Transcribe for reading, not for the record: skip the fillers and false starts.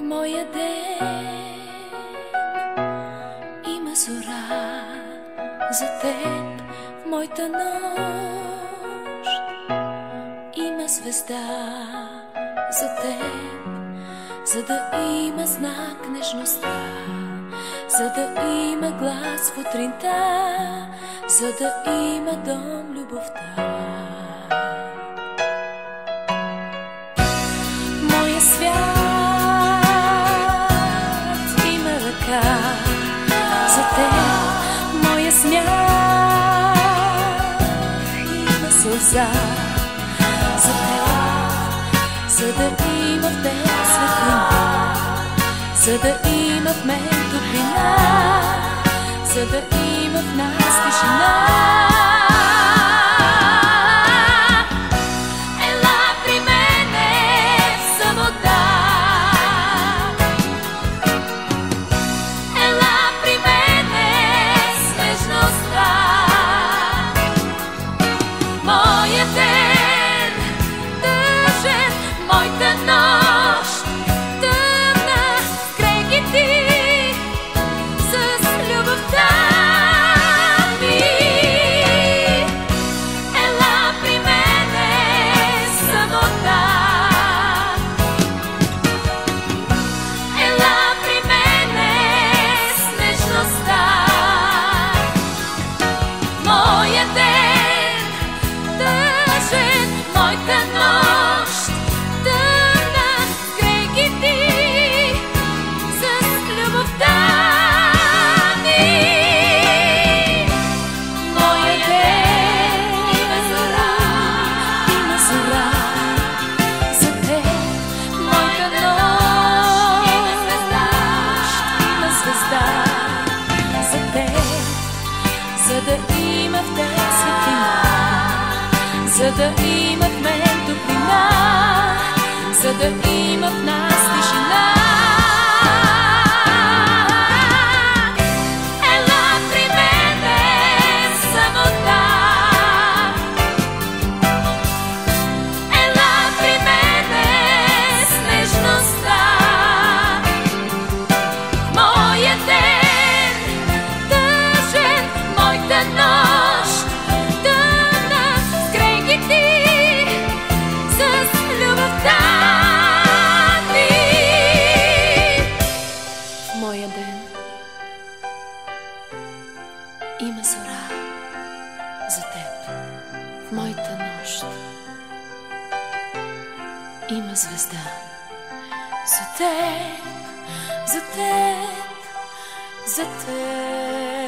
моя ден има зора за теб, в моята нощ има звезда за теб, за да има знак нежността, за да има глас в утринта, за да има дом любовта. Моя свят има ръка за теб, моя смях има сълза за теб, за да има в теб светлина, за да има в мен топлина, за да има в нас тишина. За да има в теб светлина, за да има в мен топлина, за да има в нас тишина. Ела при мене самота, ела при мене с нежността, моя ден тъжен, моята нощ тъмна, с крайки ти, с любовта ти. В моя ден има зора за теб, в моята нощ има звезда за теб, за теб, за теб.